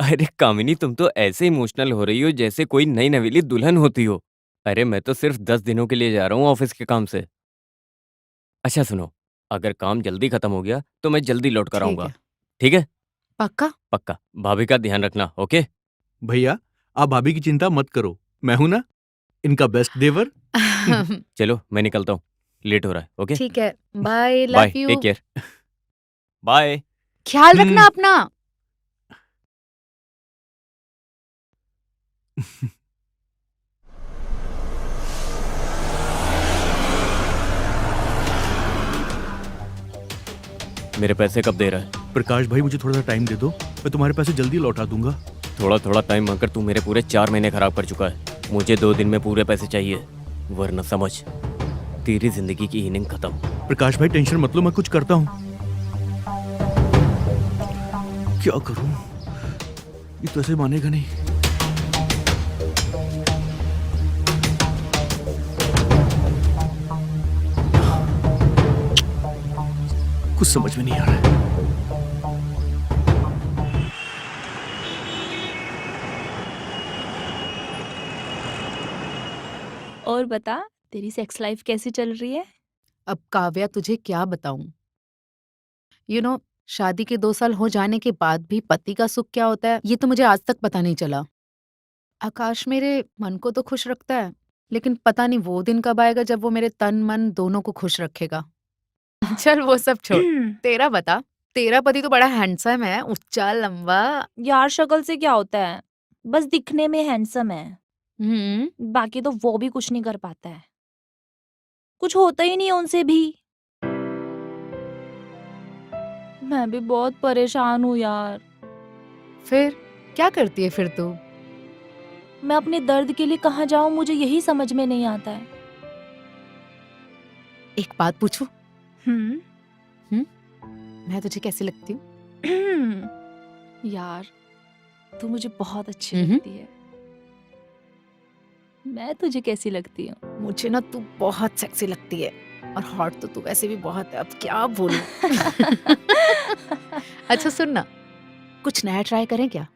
अरे कामिनी, तुम तो ऐसे इमोशनल हो रही हो जैसे कोई नई नवेली दुल्हन होती हो। अरे मैं तो सिर्फ 10 दिनों के लिए जा रहा हूँ ऑफिस के काम से। अच्छा सुनो, अगर काम जल्दी खत्म हो गया तो मैं जल्दी लौट कर ठीक आऊंगा। है। ठीक है? पक्का? पक्का। भाभी का ध्यान रखना, ओके? भैया, आप भाभी की चिंता मत करो, मैं हूं ना, इनका बेस्ट देवर। चलो मैं निकलता हूँ, लेट हो रहा है। ओके, ठीक है। Bye, love bye, take you. Care. Bye. ख्याल हम्म। रखना अपना। मेरे पैसे कब दे रहा है? प्रकाश भाई, मुझे थोड़ा सा टाइम दे दो, मैं तुम्हारे पैसे जल्दी लौटा दूंगा। थोड़ा थोड़ा टाइम मांगकर तू मेरे पूरे 4 महीने खराब कर चुका है। मुझे 2 दिन में पूरे पैसे चाहिए, वरना समझ तेरी जिंदगी की इनिंग खत्म। प्रकाश भाई टेंशन मत लो, मैं कुछ करता हूँ। क्या करूं, ये तो ऐसे मानेगा नहीं। कुछ समझ में नहीं आ रहा है। और बता, तेरी सेक्स लाइफ कैसी चल रही है? अब काव्या तुझे क्या बताऊं। शादी के 2 साल हो जाने के बाद भी पति का सुख क्या होता है, ये तो मुझे आज तक पता नहीं चला। आकाश मेरे मन को तो खुश रखता है, लेकिन पता नहीं वो दिन कब आएगा जब वो मेरे तन मन दोनों को खुश रखेगा। चल वो सब छोड़, तेरा बता। तेरा पति तो बड़ा हैंडसम है, ऊंचा लंबा। यार शक्ल से क्या होता है, बस दिखने में हैंडसम है, बाकी तो वो भी कुछ नहीं कर पाता है। कुछ होता ही नहीं है उनसे भी। मैं भी बहुत परेशान हूँ यार। फिर क्या करती है फिर तू? मैं अपने दर्द के लिए कहाँ जाऊँ, मुझे यही समझ में नहीं आता है। एक बात पूछूं? हम्म। मैं तुझे कैसी लगती हूँ? यार तू मुझे बहुत अच्छी हम्म। लगती है। मैं तुझे कैसी लगती हूँ? मुझे ना तू बहुत सेक्सी लगती है, और हॉट तो तू वैसे भी बहुत है, अब क्या बोलूं। अच्छा सुन ना, कुछ नया ट्राई करें क्या?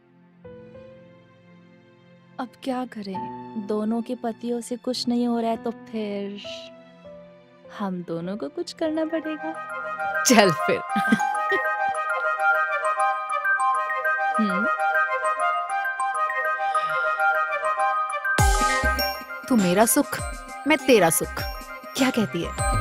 अब क्या करें, दोनों के पतियों से कुछ नहीं हो रहा है तो फिर हम दोनों को कुछ करना पड़ेगा। चल फिर। हम्म। तू मेरा सुख, मैं तेरा सुख, क्या कहती है?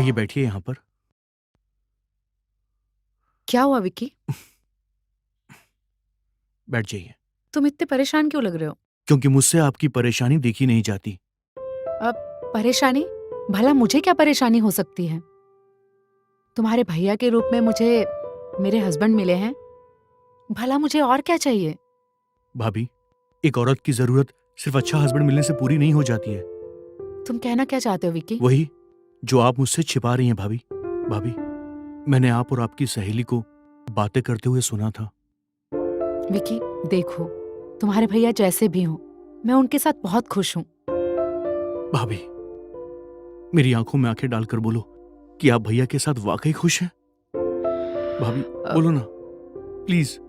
आइए बैठिए यहाँ पर। क्या हुआ विकी? बैठ जाइए। तुम इतने परेशान क्यों लग रहे हो? क्योंकि मुझसे आपकी परेशानी देखी नहीं जाती। अब परेशानी? भला मुझे क्या परेशानी हो सकती है? तुम्हारे भैया के रूप में मुझे मेरे हस्बैंड मिले हैं, भला मुझे और क्या चाहिए? भाभी, एक औरत की जरूरत सिर्फ अच्छा हस्बैंड मिलने से पूरी नहीं हो जाती है। तुम कहना क्या चाहते हो विकी? वही जो आप मुझसे छिपा रही हैं भाभी। भाभी, मैंने आप और आपकी सहेली को बातें करते हुए सुना था। विकी देखो, तुम्हारे भैया जैसे भी हों, मैं उनके साथ बहुत खुश हूँ। भाभी, मेरी आंखों में आंखें डालकर बोलो कि आप भैया के साथ वाकई खुश हैं। भाभी बोलो ना, प्लीज।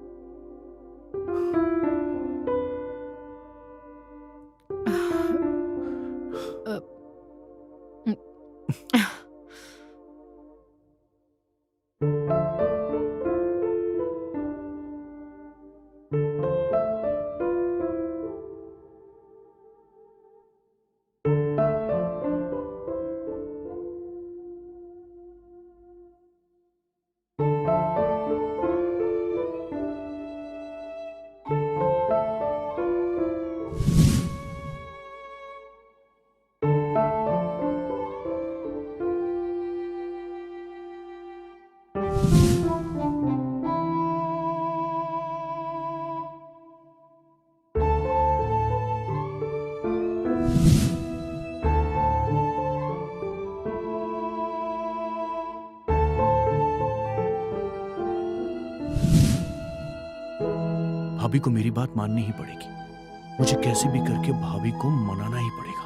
भाभी को मेरी बात माननी ही पड़ेगी। मुझे कैसे भी करके भाभी को मनाना ही पड़ेगा।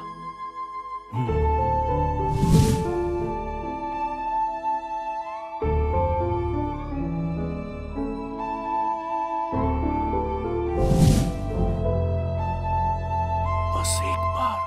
बस एक बार।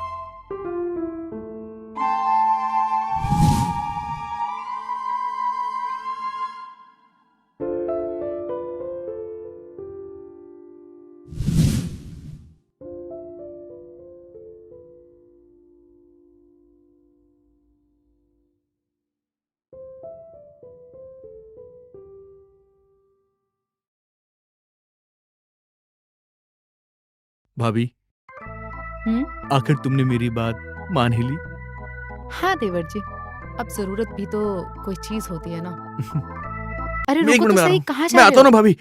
भाभी, आखिर तुमने मेरी बात मान ही ली। हाँ देवर जी, अब जरूरत भी तो कोई चीज होती है ना। अरे एक रुको मिनट तो में आ रहा सही, हूं। कहाँ जा मैं रहे आता हूं हो? ना भाभी।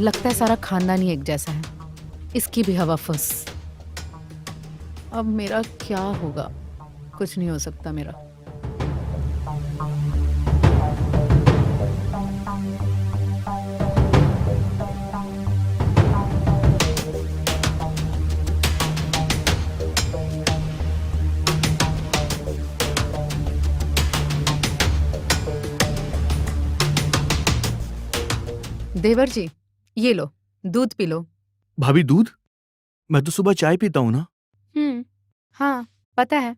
लगता है सारा खानदान ही एक जैसा है, इसकी भी हवा फुस। अब मेरा क्या होगा? कुछ नहीं हो सकता मेरा। देवर जी, ये लो, दूध पी लो। भाभी दूध? मैं तो सुबह चाय पीता हूं ना। हाँ, पता है,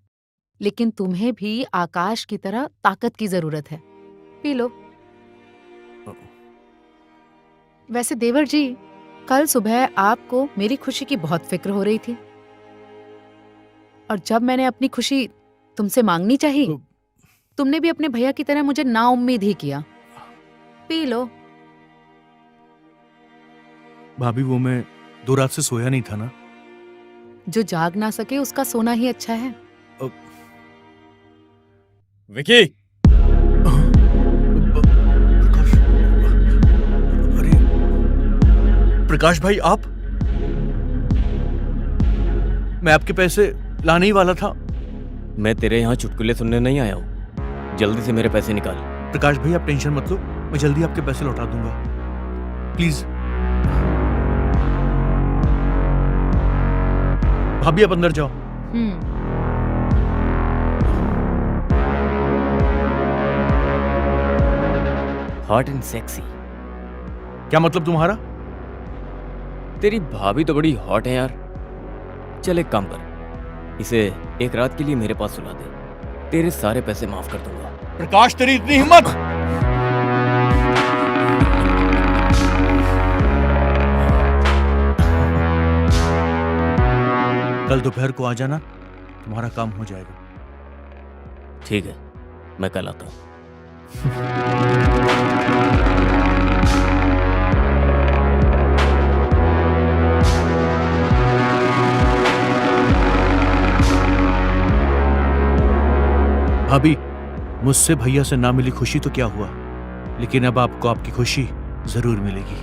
लेकिन तुम्हें भी आकाश की तरह ताकत की जरूरत है। P low. वैसे देवर जी, कल सुबह आपको मेरी खुशी की बहुत फिक्र हो रही थी, और जब मैंने अपनी खुशी तुमसे मांगनी चाही, तुमने भी अपने भैया की तरह मुझे नाउम्मीद ही किया। P low. भाभी, वो मैं 2 रात से सोया नहीं था ना। जो जाग ना सके उसका सोना ही अच्छा है। विकी, प्रकाश, अरे प्रकाश भाई, आप? मैं आपके पैसे लाने ही वाला था। मैं तेरे यहाँ चुटकुले सुनने नहीं आया हूँ। जल्दी से मेरे पैसे निकाल। प्रकाश भाई, आप टेंशन मत लो, मैं जल्दी आपके पैसे लौटा दूंगा। प्लीज। भाभी, आप अंदर जाओ। Hot and sexy. क्या मतलब तुम्हारा? तेरी भाभी तो बड़ी हॉट है यार। चल एक काम कर, इसे एक रात के लिए मेरे पास सुला दे, तेरे सारे पैसे माफ कर दूंगा। प्रकाश, तेरी इतनी हिम्मत! कल दोपहर को आ जाना, तुम्हारा काम हो जाएगा। ठीक है, मैं कल आता हूँ। भाभी, मुझसे भैया से ना मिली खुशी तो क्या हुआ, लेकिन अब आपको आपकी खुशी जरूर मिलेगी।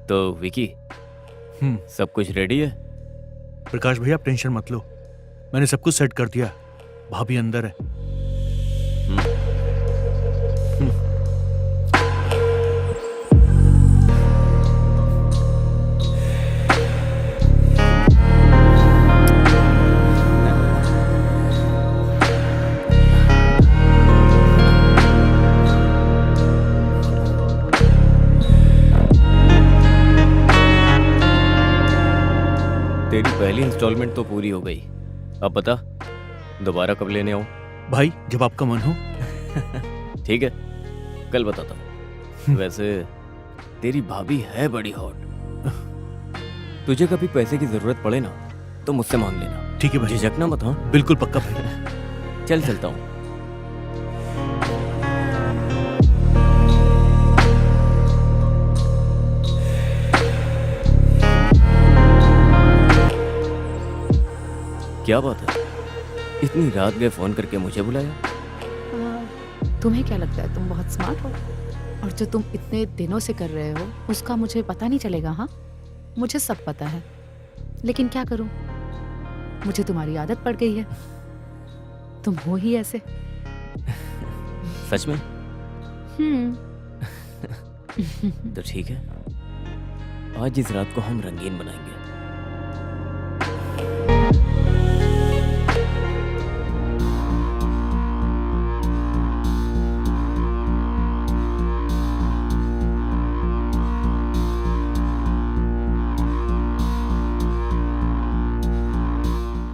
तो विकी, सब कुछ रेडी है? प्रकाश भैया, आप टेंशन मत लो, मैंने सब कुछ सेट कर दिया। भाभी अंदर है। तेरी पहली इंस्टॉलमेंट तो पूरी हो गई, अब बता दोबारा कब लेने आऊं? भाई, जब आपका मन हो। ठीक है, कल बताता हूँ। वैसे तेरी भाभी है बड़ी हॉट। तुझे कभी पैसे की जरूरत पड़े ना तो मुझसे मांग लेना। ठीक है भाई। झिझकना मत, हाँ? बिल्कुल पक्का भाई। चल चलता हूँ। क्या बात है, इतनी रात गए फोन करके मुझे बुलाया? तुम्हें क्या लगता है तुम बहुत स्मार्ट हो, और जो तुम इतने दिनों से कर रहे हो उसका मुझे पता नहीं चलेगा? हाँ, मुझे सब पता है, लेकिन क्या करूं, मुझे तुम्हारी आदत पड़ गई है। तुम हो ही ऐसे। सच में? तो ठीक है, आज इस रात को हम रंगीन बनाएंगे।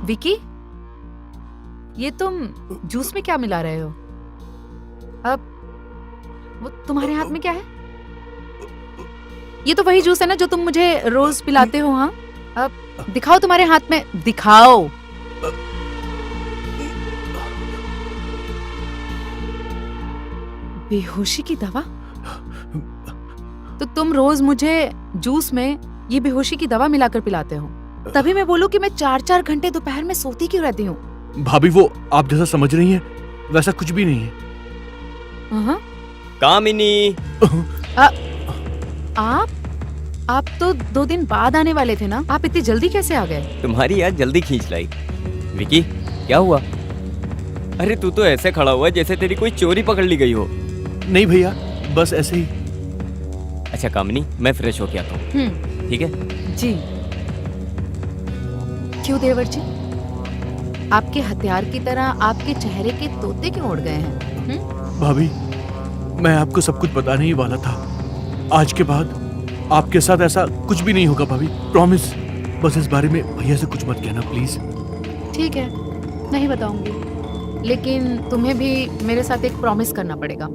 विकी, ये तुम जूस में क्या मिला रहे हो? अब वो तुम्हारे हाथ में क्या है? ये तो वही जूस है ना जो तुम मुझे रोज पिलाते हो। हाँ, अब दिखाओ तुम्हारे हाथ में, दिखाओ। बेहोशी की दवा? तो तुम रोज मुझे जूस में ये बेहोशी की दवा मिलाकर पिलाते हो, तभी मैं बोलूं कि मैं 4-4 घंटे दोपहर में सोती क्यों रहती हूँ। भाभी, वो आप जैसा समझ रही हैं वैसा कुछ भी नहीं है। कामिनी, आप तो 2 दिन बाद आने वाले थे ना, आप इतनी जल्दी कैसे आ गए? तुम्हारी याद जल्दी खींच लाई। विकी, क्या हुआ? अरे तू तो ऐसे खड़ा हुआ है जैसे तेरी कोई चोरी पकड़ ली गई हो। नहीं भैया, बस ऐसे ही। अच्छा कामिनी, मैं फ्रेश होके आता हूँ, ठीक है? जी। क्यों देवर जी, आपके हथियार की तरह आपके चेहरे के तोते क्यों उड़ गए हैं? भाभी, मैं आपको सब कुछ बताने ही वाला था। आज के बाद आपके साथ ऐसा कुछ भी नहीं होगा भाभी, प्रॉमिस। बस इस बारे में भैया से कुछ मत कहना प्लीज। ठीक है, नहीं बताऊंगी, लेकिन तुम्हें भी मेरे साथ एक प्रॉमिस करना पड़ेगा।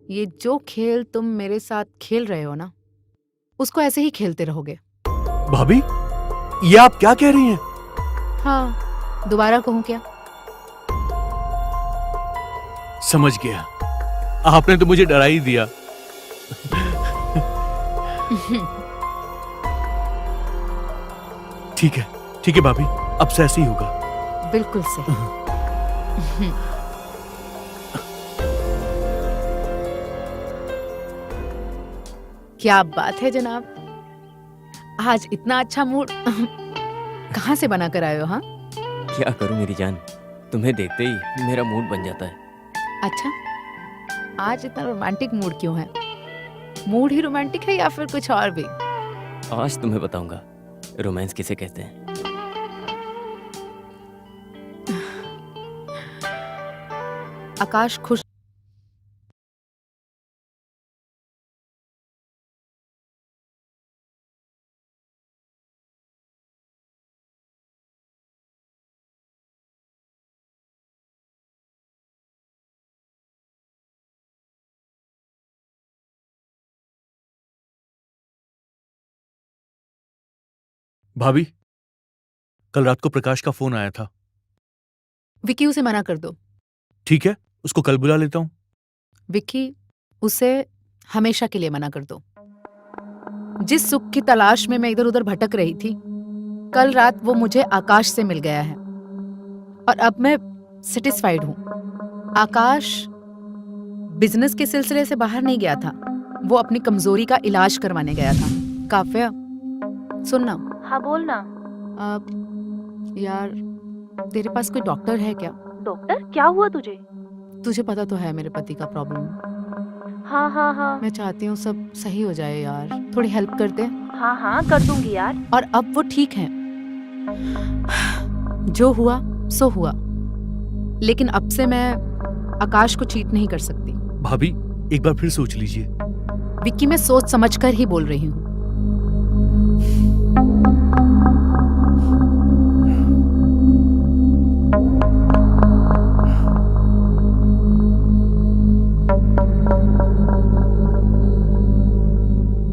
ये जो खेल तुम मेरे साथ खेल रहे हो ना, उसको ऐसे ही खेलते रहोगे। भाभी, ये आप क्या कह रही हैं? हाँ, दोबारा कहूँ क्या? समझ गया, आपने तो मुझे डरा ही दिया। ठीक है भाभी, अब से ऐसे ही होगा। बिल्कुल सही। क्या बात है जनाब, आज इतना अच्छा मूड कहाँ से बना कर आए हो? हाँ, क्या करूं मेरी जान, तुम्हें देखते ही मेरा मूड बन जाता है। अच्छा, आज इतना रोमांटिक मूड क्यों है? मूड ही रोमांटिक है या फिर कुछ और भी? आज तुम्हें बताऊंगा रोमांस किसे कहते हैं। आकाश खुश भाभी, कल रात को प्रकाश का फोन आया था। विक्की, उसे मना कर दो। ठीक है, उसको कल बुला लेता हूँ। विक्की, उसे हमेशा के लिए मना कर दो। जिस सुख की तलाश में मैं इधर उधर भटक रही थी, कल रात वो मुझे आकाश से मिल गया है और अब मैं सेटिस्फाइड हूं। आकाश बिजनेस के सिलसिले से बाहर नहीं गया था, वो अपनी कमजोरी का इलाज करवाने गया था। काव्या, सुनना। हाँ बोल ना। यार, तेरे पास कोई डॉक्टर है क्या? डॉक्टर? क्या हुआ तुझे? तुझे पता तो है मेरे पति का प्रॉब्लम। हाँ। मैं चाहती हूँ सब सही हो जाए यार, थोड़ी हेल्प कर दे। हाँ कर दूंगी यार। और अब वो ठीक है, जो हुआ सो हुआ, लेकिन अब से मैं आकाश को चीट नहीं कर सकती। भाभी, एक बार फिर सोच लीजिए। विक्की, मैं सोच समझकर ही बोल रही हूँ।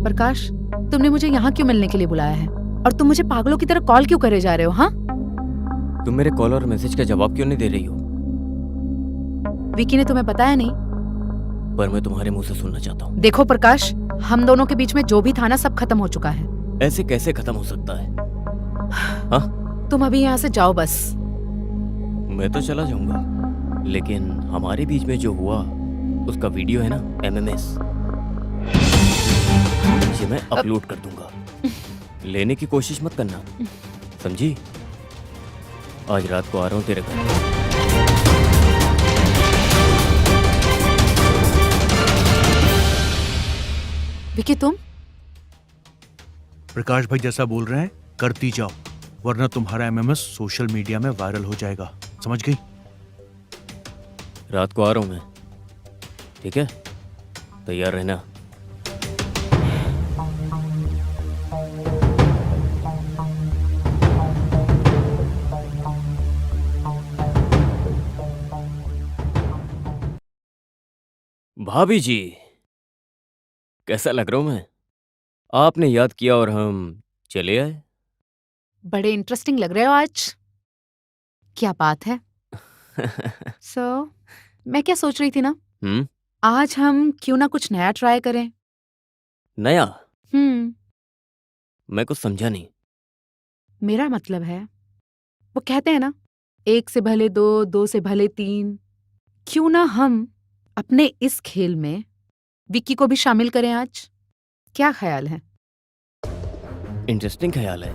प्रकाश, तुमने मुझे यहाँ क्यों मिलने के लिए बुलाया है? और तुम मुझे पागलों की तरह कॉल क्यों करे जा रहे हो? हाँ, तुम मेरे कॉल और मैसेज का जवाब क्यों नहीं दे रही हो? विक्की ने तुम्हें बताया नहीं? पर मैं तुम्हारे मुंह से सुनना चाहता हूँ। देखो प्रकाश, हम दोनों के बीच में जो भी था ना, सब खत्म हो चुका है। ऐसे कैसे खत्म हो सकता है? हाँ? तुम अभी यहाँ से जाओ बस। मैं तो चला जाऊंगा, लेकिन हमारे बीच में जो हुआ उसका वीडियो है ना, MMS, ये मैं अपलोड कर दूंगा। लेने की कोशिश मत करना, समझी? आज रात को आ रहा हूँ तेरे घर। विक्की, तुम? प्रकाश भाई जैसा बोल रहे हैं करती जाओ, वरना तुम्हारा MMS सोशल मीडिया में वायरल हो जाएगा, समझ गई? रात को आ रहा हूँ मैं, ठीक है? तैयार रहना। भाभी जी, कैसा लग रहा हूं मैं? आपने याद किया और हम चले आए। बड़े इंटरेस्टिंग लग रहे हो आज। क्या बात है? मैं क्या सोच रही थी ना, आज हम क्यों ना कुछ नया ट्राई करें। नया? मैं कुछ समझा नहीं। मेरा मतलब है, वो कहते हैं ना, 1 से भले 2, 2 से भले 3। क्यों ना हम अपने इस खेल में विक्की को भी शामिल करें आज? क्या ख्याल है? इंटरेस्टिंग ख्याल है।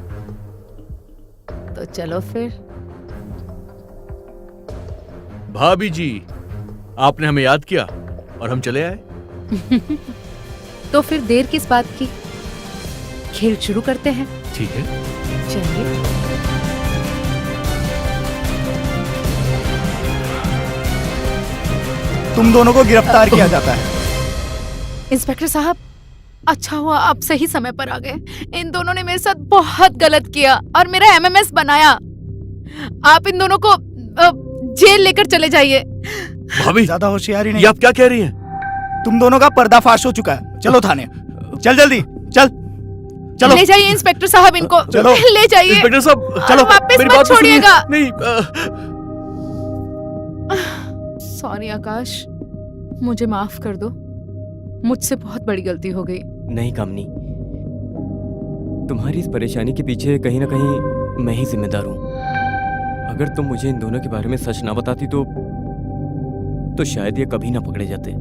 तो चलो फिर। भाभी जी, आपने हमें याद किया और हम चले आए। तो फिर देर किस बात की, खेल शुरू करते हैं। ठीक है, चलिए। तुम दोनों को गिरफ्तार किया जाता है। इंस्पेक्टर साहब, अच्छा हुआ आप सही समय पर आ गए। इन दोनों ने मेरे साथ बहुत गलत किया और मेरा एमएमएस बनाया। आप इन दोनों को जेल लेकर चले जाइए। भाभी ज्यादा होशियारी ये नहीं। आप क्या कह रही हैं? तुम दोनों का पर्दाफाश हो चुका है। चलो थाने, चल जल्दी चल। चलो ले जाइए इंस्पेक्टर साहब इनको। चलो। ले जाइए। इंस्पेक्टर साहब चलो, वापस मेरी मत बात तो सुनिए। छोड़िएगा। नहीं सॉरी आकाश, मुझे माफ कर दो। मुझसे बहुत बड़ी गलती हो गई। नहीं कामनी, तुम्हारी इस परेशानी के पीछे कहीं ना कहीं मैं ही जिम्मेदार हूँ। अगर तुम मुझे इन दोनों के बारे में सच ना बताती तो शायद ये कभी ना पकड़े जाते।